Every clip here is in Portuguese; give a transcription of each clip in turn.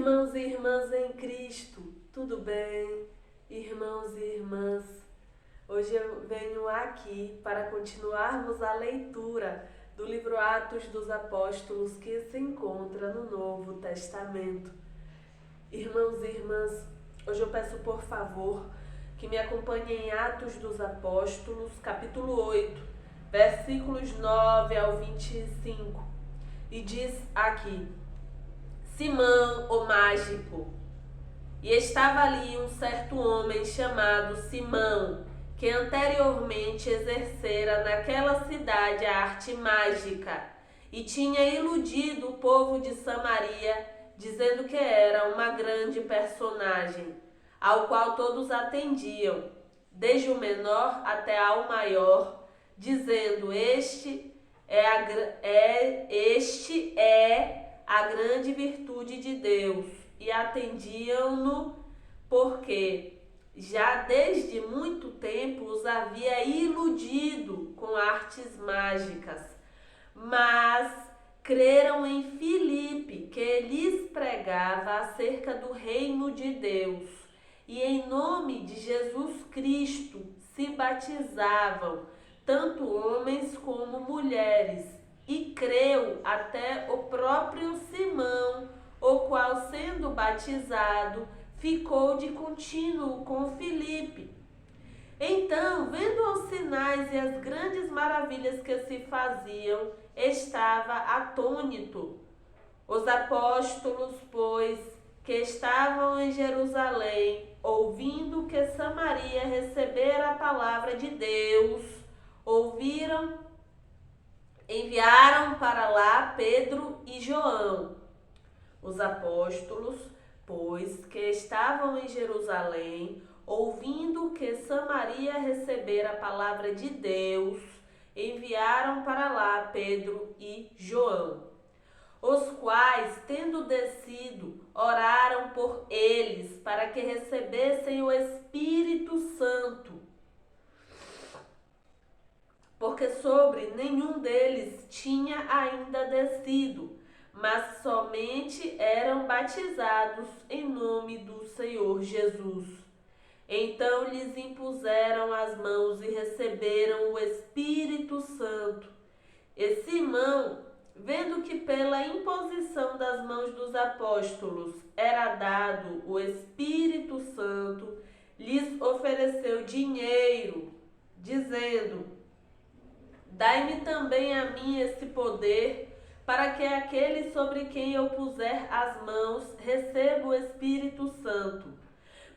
Irmãos e irmãs em Cristo, tudo bem? Irmãos e irmãs, hoje eu venho aqui para continuarmos a leitura do livro Atos dos Apóstolos que se encontra no Novo Testamento. Irmãos e irmãs, hoje eu peço por favor que me acompanhem em Atos dos Apóstolos, capítulo 8, versículos 9 ao 25, e diz aqui: Simão, o mágico. E estava ali um certo homem chamado Simão, que anteriormente exercera naquela cidade a arte mágica, e tinha iludido o povo de Samaria, dizendo que era uma grande personagem, ao qual todos atendiam, desde o menor até ao maior, dizendo: Este é a grande virtude de Deus, e atendiam-no porque já desde muito tempo os havia iludido com artes mágicas. Mas creram em Filipe, que lhes pregava acerca do reino de Deus, e em nome de Jesus Cristo se batizavam, tanto homens como mulheres. E creu até o próprio Simão, o qual, sendo batizado, ficou de contínuo com Filipe. Então, vendo os sinais e as grandes maravilhas que se faziam, estava atônito. Os apóstolos, pois, que estavam em Jerusalém, ouvindo que Samaria recebera a palavra de Deus, enviaram para lá Pedro e João. Os apóstolos, pois, que estavam em Jerusalém, ouvindo que Samaria recebera a palavra de Deus, enviaram para lá Pedro e João, os quais, tendo descido, oraram por eles para que recebessem o Espírito Santo, porque sobre nenhum deles tinha ainda descido, mas somente eram batizados em nome do Senhor Jesus. Então lhes impuseram as mãos e receberam o Espírito Santo. E Simão, vendo que pela imposição das mãos dos apóstolos era dado o Espírito Santo, lhes ofereceu dinheiro, dizendo: Dai-me também a mim esse poder, para que aquele sobre quem eu puser as mãos receba o Espírito Santo.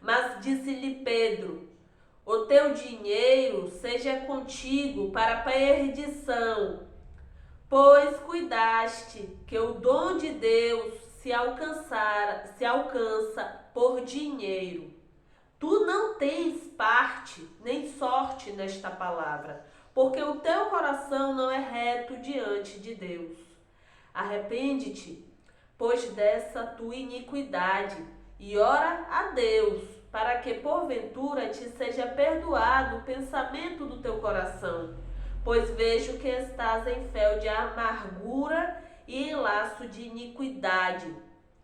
Mas disse-lhe Pedro: O teu dinheiro seja contigo para a perdição, pois cuidaste que o dom de Deus se alcança por dinheiro. Tu não tens parte nem sorte nesta palavra, porque o teu coração não é reto diante de Deus. Arrepende-te, pois, dessa tua iniquidade, e ora a Deus, para que porventura te seja perdoado o pensamento do teu coração, pois vejo que estás em fel de amargura e em laço de iniquidade.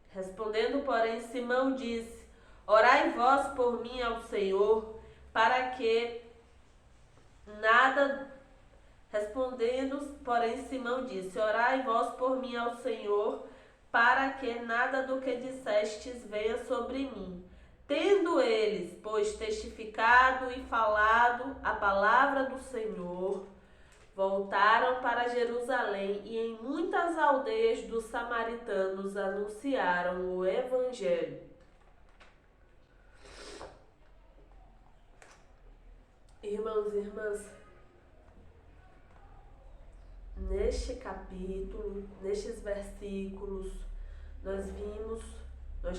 Respondendo, porém, Simão disse: Orai vós por mim ao Senhor, para que nada... Respondendo, porém, Simão disse: Orai vós por mim ao Senhor, para que nada do que dissestes venha sobre mim. Tendo eles, pois, testificado e falado a palavra do Senhor, voltaram para Jerusalém e em muitas aldeias dos samaritanos anunciaram o Evangelho. Irmãos e irmãs, neste capítulo, nestes versículos, nós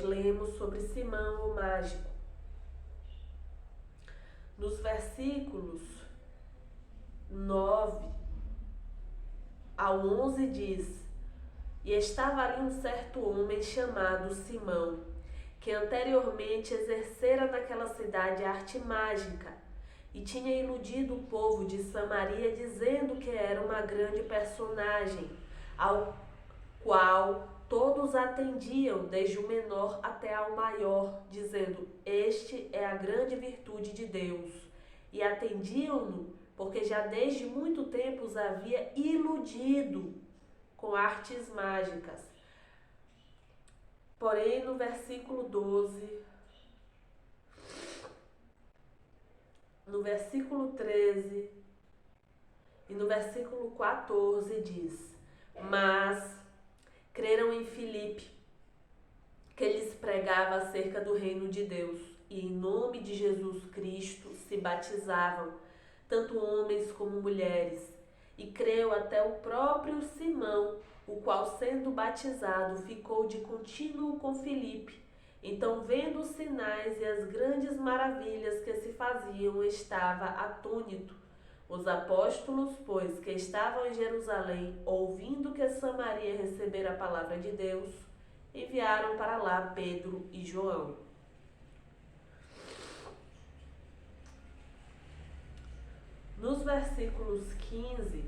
lemos sobre Simão o mágico. Nos versículos 9 ao 11 diz: E estava ali um certo homem chamado Simão, que anteriormente exercera naquela cidade a arte mágica, e tinha iludido o povo de Samaria, dizendo que era uma grande personagem, ao qual todos atendiam, desde o menor até ao maior, dizendo: Este é a grande virtude de Deus. E atendiam-no, porque já desde muito tempo os havia iludido com artes mágicas. Porém, no versículo 12, no versículo 13 e no versículo 14 diz: Mas creram em Filipe, que lhes pregava acerca do reino de Deus, e em nome de Jesus Cristo se batizavam, tanto homens como mulheres. E creu até o próprio Simão, o qual, sendo batizado, ficou de contínuo com Filipe. Então, vendo os sinais e as grandes maravilhas que se faziam, estava atônito. Os apóstolos, pois, que estavam em Jerusalém, ouvindo que Samaria recebera a palavra de Deus, enviaram para lá Pedro e João. Nos versículos 15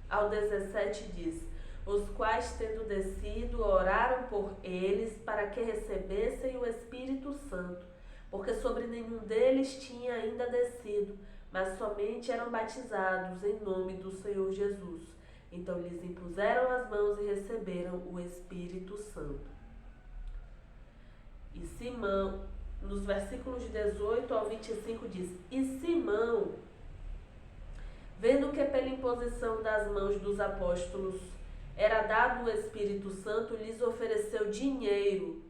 ao 17 diz: Os quais, tendo descido, oraram por eles para que recebessem o Espírito Santo, porque sobre nenhum deles tinha ainda descido, mas somente eram batizados em nome do Senhor Jesus. Então lhes impuseram as mãos e receberam o Espírito Santo. E Simão, nos versículos de 18 ao 25 diz: E Simão, vendo que pela imposição das mãos dos apóstolos era dado o Espírito Santo, lhes ofereceu dinheiro,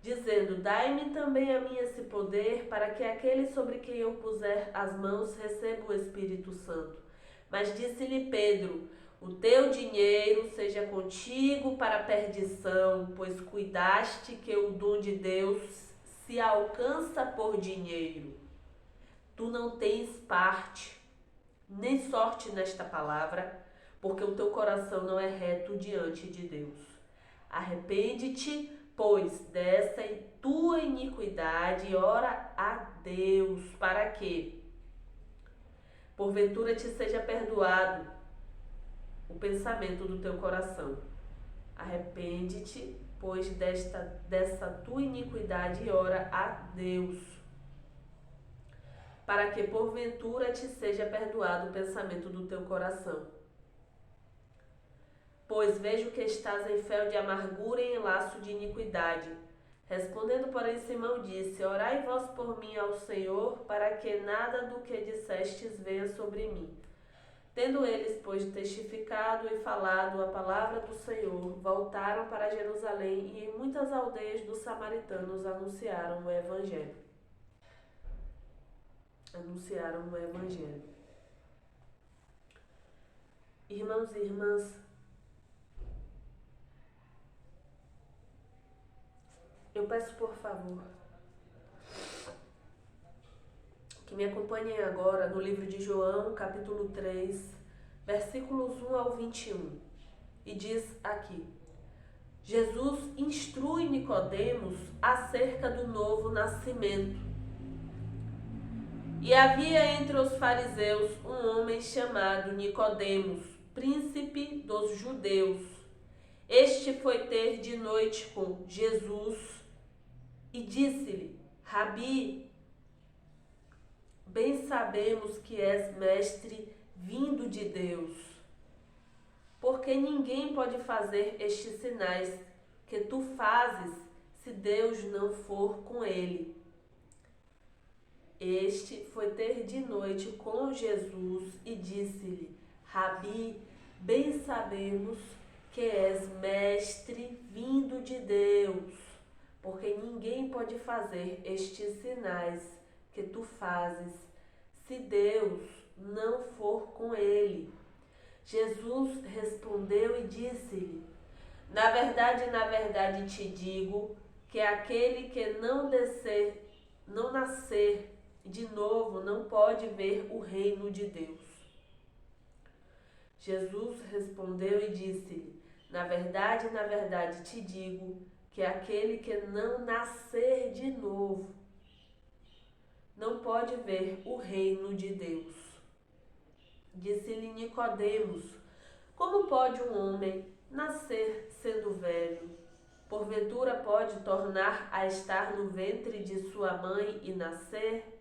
dizendo: Dai-me também a mim esse poder, para que aquele sobre quem eu puser as mãos receba o Espírito Santo. Mas disse-lhe Pedro: O teu dinheiro seja contigo para a perdição, pois cuidaste que o dom de Deus se alcança por dinheiro. Tu não tens parte, nem sorte nesta palavra, porque o teu coração não é reto diante de Deus. Arrepende-te, pois, dessa tua iniquidade e ora a Deus, para que, porventura, te seja perdoado o pensamento do teu coração. Arrepende-te, pois, dessa tua iniquidade e ora a Deus, para que, porventura, te seja perdoado o pensamento do teu coração. Pois vejo que estás em fel de amargura e em laço de iniquidade. Respondendo, porém, Simão disse: Orai vós por mim ao Senhor, para que nada do que dissestes venha sobre mim. Tendo eles, pois, testificado e falado a palavra do Senhor, voltaram para Jerusalém e em muitas aldeias dos samaritanos anunciaram o Evangelho. Irmãos e irmãs, eu peço por favor que me acompanhem agora no livro de João, capítulo 3, versículos 1 ao 21. E diz aqui: Jesus instrui Nicodemos acerca do novo nascimento. E havia entre os fariseus um homem chamado Nicodemos, príncipe dos judeus. Este foi ter de noite com Jesus e disse-lhe: Rabi, bem sabemos que és mestre vindo de Deus, porque ninguém pode fazer estes sinais que tu fazes se Deus não for com ele. Este foi ter de noite com Jesus e disse-lhe: Rabi, bem sabemos que és mestre vindo de Deus, porque ninguém pode fazer estes sinais que tu fazes se Deus não for com ele. Jesus respondeu e disse-lhe: na verdade te digo que aquele que não nascer de novo não pode ver o reino de Deus. Jesus respondeu e disse-lhe: na verdade te digo que aquele que não nascer de novo não pode ver o reino de Deus. Disse-lhe Nicodemos: como pode um homem nascer sendo velho, porventura pode tornar a estar no ventre de sua mãe e nascer?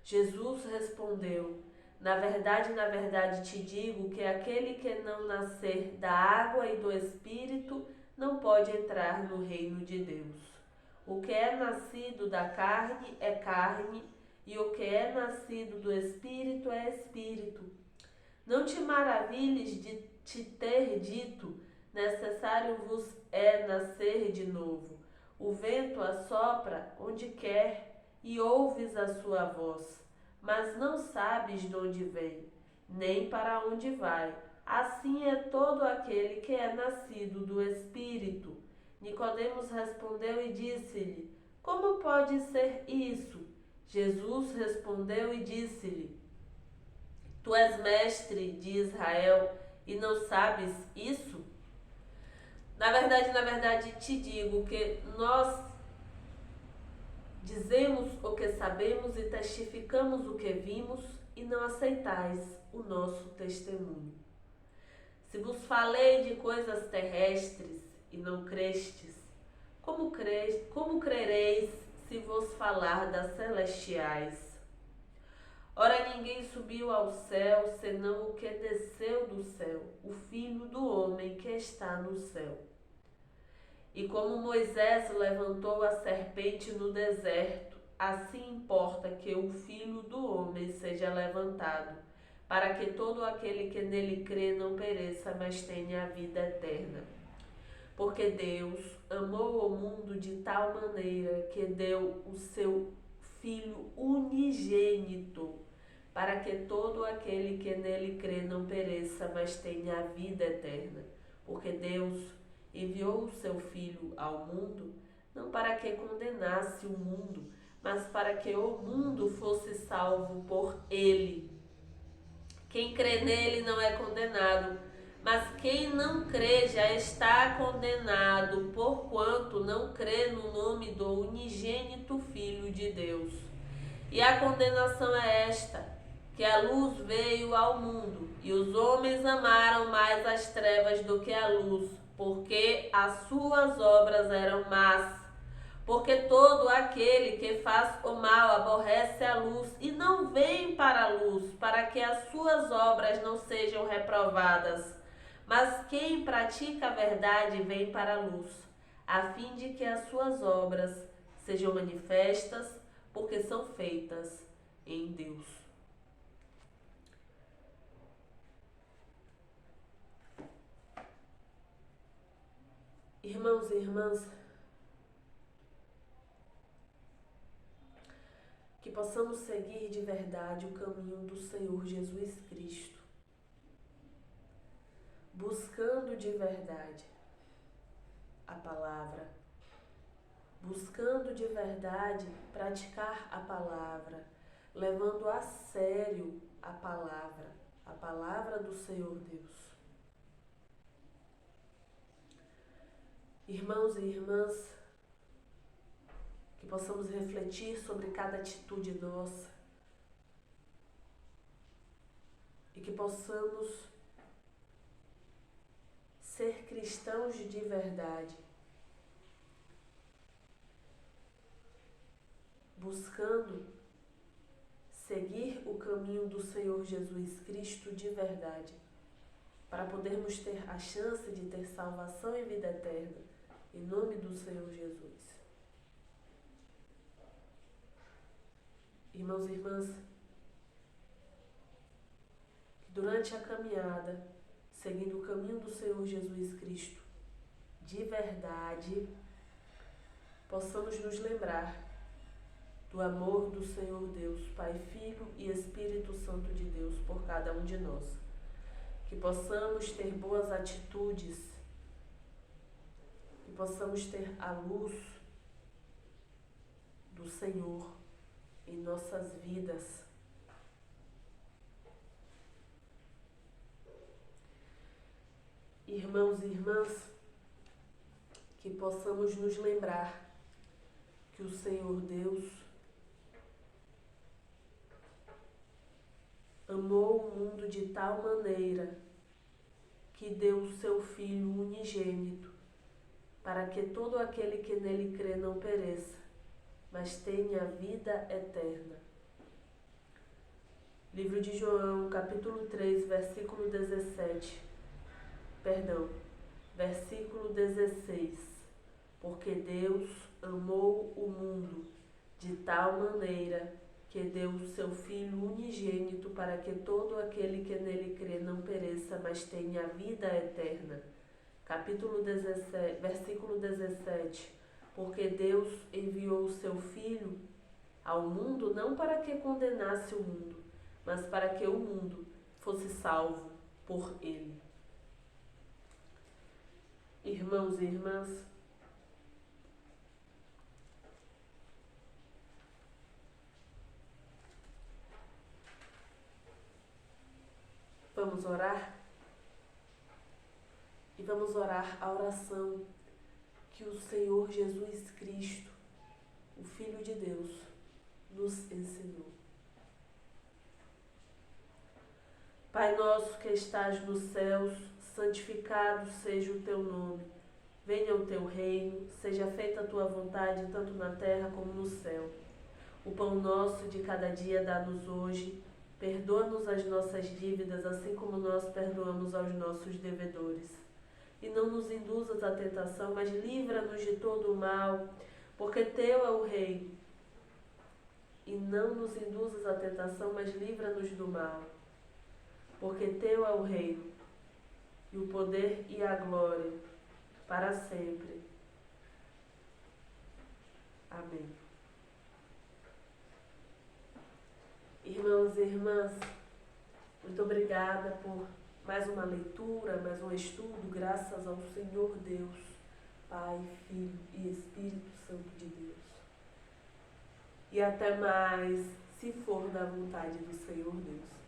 Jesus respondeu: na verdade te digo que aquele que não nascer da água e do Espírito não pode entrar no reino de Deus. O que é nascido da carne é carne, e o que é nascido do Espírito é Espírito. Não te maravilhes de te ter dito: necessário vos é nascer de novo. O vento assopra onde quer e ouves a sua voz, mas não sabes de onde vem, nem para onde vai. Assim é todo aquele que é nascido do Espírito. Nicodemos respondeu e disse-lhe: como pode ser isso? Jesus respondeu e disse-lhe: tu és mestre de Israel e não sabes isso? Na verdade te digo que nós dizemos o que sabemos e testificamos o que vimos e não aceitais o nosso testemunho. Se vos falei de coisas terrestres e não crestes, como crereis se vos falar das celestiais? Ora, ninguém subiu ao céu, senão o que desceu do céu, o Filho do homem que está no céu. E como Moisés levantou a serpente no deserto, assim importa que o Filho do homem seja levantado, para que todo aquele que nele crê não pereça, mas tenha a vida eterna. Porque Deus amou o mundo de tal maneira que deu o seu Filho unigênito, para que todo aquele que nele crê não pereça, mas tenha a vida eterna. Porque Deus enviou o seu Filho ao mundo, não para que condenasse o mundo, mas para que o mundo fosse salvo por ele. Quem crê nele não é condenado, mas quem não crê já está condenado, porquanto não crê no nome do unigênito Filho de Deus. E a condenação é esta: que a luz veio ao mundo, e os homens amaram mais as trevas do que a luz, porque as suas obras eram más. Porque todo aquele que faz o mal aborrece a luz e não vem para a luz, para que as suas obras não sejam reprovadas. Mas quem pratica a verdade vem para a luz, a fim de que as suas obras sejam manifestas, porque são feitas em Deus. Irmãos e irmãs, que possamos seguir de verdade o caminho do Senhor Jesus Cristo, buscando de verdade a palavra, buscando de verdade praticar a palavra, levando a sério a palavra do Senhor Deus. Irmãos e irmãs, que possamos refletir sobre cada atitude nossa e que possamos ser cristãos de verdade, buscando seguir o caminho do Senhor Jesus Cristo de verdade, para podermos ter a chance de ter salvação e vida eterna, em nome do Senhor Jesus. Irmãos e irmãs, que durante a caminhada, seguindo o caminho do Senhor Jesus Cristo, de verdade, possamos nos lembrar do amor do Senhor Deus, Pai, Filho e Espírito Santo de Deus por cada um de nós. Que possamos ter boas atitudes, que possamos ter a luz do Senhor em nossas vidas. Irmãos e irmãs, que possamos nos lembrar que o Senhor Deus amou o mundo de tal maneira que deu o seu Filho unigênito, para que todo aquele que nele crê não pereça, mas tenha vida eterna. Livro de João, capítulo 3, versículo 17. Versículo 16. Porque Deus amou o mundo de tal maneira que deu o seu Filho unigênito para que todo aquele que nele crê não pereça, mas tenha a vida eterna. Capítulo 17, versículo 17. Porque Deus enviou o seu Filho ao mundo não para que condenasse o mundo, mas para que o mundo fosse salvo por ele. Irmãos e irmãs, vamos orar? E vamos orar a oração que o Senhor Jesus Cristo, o Filho de Deus, nos ensinou. Pai nosso que estás nos céus, santificado seja o teu nome. Venha o teu reino, seja feita a tua vontade, tanto na terra como no céu. O pão nosso de cada dia dá-nos hoje. Perdoa-nos as nossas dívidas, assim como nós perdoamos aos nossos devedores. E não nos induzas à tentação, mas livra-nos de todo o mal, porque teu é o reino. E não nos induzas à tentação, mas livra-nos do mal, porque teu é o reino, e o poder e a glória, para sempre. Amém. Irmãos e irmãs, muito obrigada por mais uma leitura, mais um estudo, graças ao Senhor Deus, Pai, Filho e Espírito Santo de Deus. E até mais, se for da vontade do Senhor Deus.